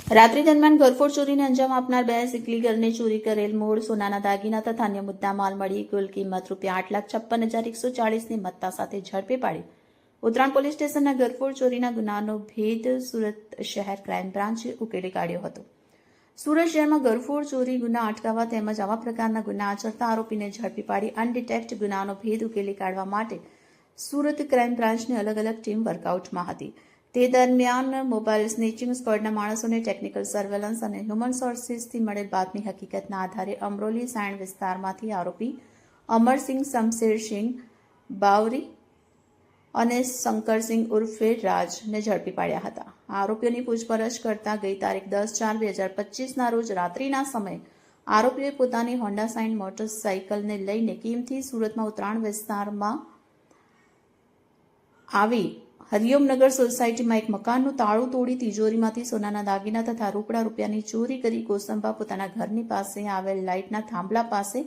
રાત્રિ દરમિયાન ઘરફોડ ચોરીને અંજામ આપનાર બે સિકલી ગર્લને ચોરી કરેલ મૂળ સોનાના દાગીના તથા અન્ય મુદ્દામાલ મળી કુલ કિંમત ₹8,56,140ની મત્તા સાથે ઝડપી પાડી ઉત્તરાયણ પોલીસ સ્ટેશનના ઘરફોડ ચોરીના ગુનાનો ભેદ સુરત શહેર ક્રાઇમ બ્રાન્ચે ઉકેલી કાઢ્યો હતો. સુરત શહેરમાં ઘરફોડ ચોરી ગુના અટકાવવા તેમજ આવા પ્રકારના ગુના આચરતા આરોપીને ઝડપી પાડી અનડિટેક્ટ ગુનાનો ભેદ ઉકેલી કાઢવા માટે સુરત ક્રાઇમ બ્રાન્ચની અલગ અલગ ટીમ વર્કઆઉટમાં હતી. તે દરમિયાન મોબાઈલ સ્નેચિંગ સ્ક્વોડના માણસોને ટેકનિકલ સર્વેલન્સ અને હ્યુમન સોર્સિસથી મળેલ બાતમી હકીકતના આધારે અમરોલી સાયણ વિસ્તારમાંથી આરોપી અમરસિંહ શમશેરસિંહ બાવરી અને શંકરસિંહ ઉર્ફે રાજને ઝડપી પાડ્યા હતા. આરોપીઓની પૂછપરછ કરતા ગઈ તારીખ 10/4/2025ના રોજ રાત્રિના સમયે આરોપીઓએ પોતાની હોન્ડા સાઇન મોટરસાઇકલને લઈને કિમથી સુરતમાં ઉત્તરાયણ વિસ્તારમાં આવી હરિઓમનગર સોસાયટીમાં એક મકાનનું તાળું તોડી તિજોરીમાંથી સોનાના દાગીના તથા રોકડા રૂપિયાની ચોરી કરી કોસંબા પોતાના ઘરની પાસે આવેલ લાઇટના થાંભલા પાસે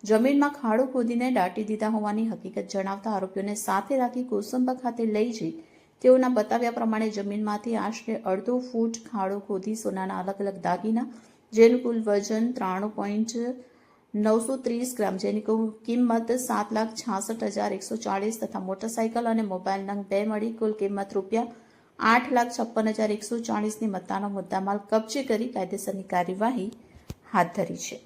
જમીનમાં ખાડો ખોદીને દાટી દીધા હોવાની હકીકત જણાવતા આરોપીઓને સાથે રાખી કોસંબા ખાતે લઈ જઈ તેઓના બતાવ્યા પ્રમાણે જમીનમાંથી આશરે 1.5 ફૂટ ખાડો ખોદી સોનાના અલગ અલગ દાગીના જેનું કુલ વજન 93.930 ગ્રામ જેની કિંમત 7,66,140 તથા મોટરસાઇકલ અને મોબાઈલ નંગ 2 મળી કુલ કિંમત ₹8,56,140ની મત્તાનો મુદ્દામાલ કબજે કરી કાયદેસરની કાર્યવાહી હાથ ધરી છે.